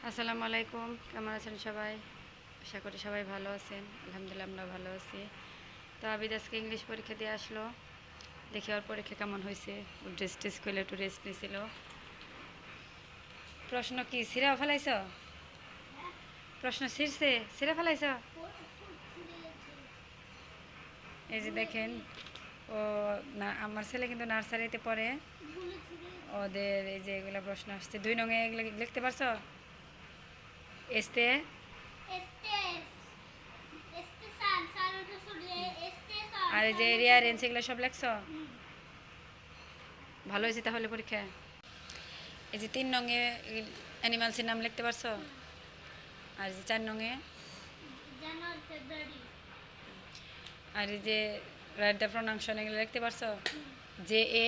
আসসালামু আলাইকুম, কেমন আছেন সবাই? আশা করি সবাই ভালো আছেন। আলহামদুলিল্লাহ আমরা ভালো আছি। তো আবিদ আজকে ইংলিশ পরীক্ষা দিয়ে আসলো, দেখি ওর পরীক্ষা কেমন হয়েছে। ও ড্রেস টেস করলে একটু রেস্ট নিয়েছিল। প্রশ্ন কি ছিঁড়া ফেলাইছ? প্রশ্ন ছিঁড়া ফেলাইছ? এই যে দেখেন, ও না, আমার ছেলে কিন্তু নার্সারিতে পড়ে। ওদের এই যে এগুলো প্রশ্ন আসছে 2 নঙে, এগুলো লিখতে পারছো? এসতে আর এই যে এরিয়া রেঞ্জ এগুলো সব লেখছ? ভালো হয়েছে তাহলে পরীক্ষা। এই যে 3 নঙে অ্যানিমালসের নাম লিখতে পারছো? আর যে 4 নঙে, আর এই যে রাইট দ্য প্রোনাউন্সিয়েশন এগুলো লিখতে পারছো? যে এ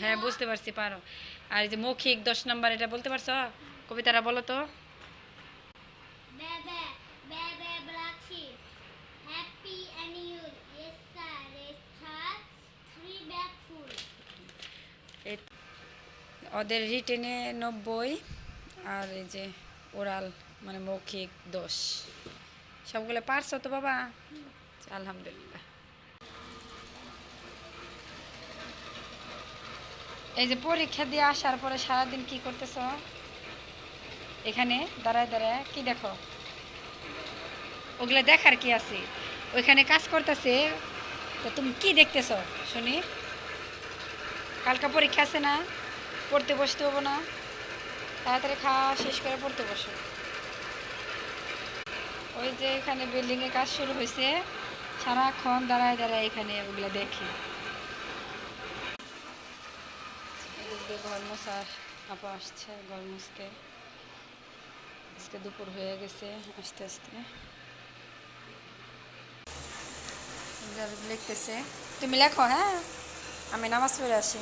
হ্যাঁ বুঝতে পারছি, পারো। আর এই যে মৌখিক 10 নম্বর, এটা বলতে পারছো? কবিতাটা বলো তো। ওদের রিটেনে 90, আর এই যে ওরাল মানে মৌখিক 10। সবগুলো পারছো তো বাবা? আলহামদুলিল্লাহ। এই যে পরীক্ষা দিয়ে আসার পরে সারাদিন কি করতেছ? এখানে দাঁড়ায় দাঁড়ায় কি দেখো? ওগুলো দেখার কি আছে? ওইখানে কাজ করতেছে, তো তুমি কি দেখতেছ শুনি? কালকা পরীক্ষা আছে না? পড়তে বসতে হবো না? তাড়াতাড়ি খাওয়া শেষ করে পড়তে বসো। ওই যে এখানে বিল্ডিংয়ে কাজ শুরু হয়েছে, সারাক্ষণ দাঁড়ায় দাঁড়ায় এখানে ওগুলো দেখি। ঘর মোছা আপা আসছে, ঘর মুছতে। আজকে দুপুর হয়ে গেছে আস্তে আস্তে। লিখতেছে, তুমি লেখো, হ্যাঁ আমি নামাজ পড়ে আসি।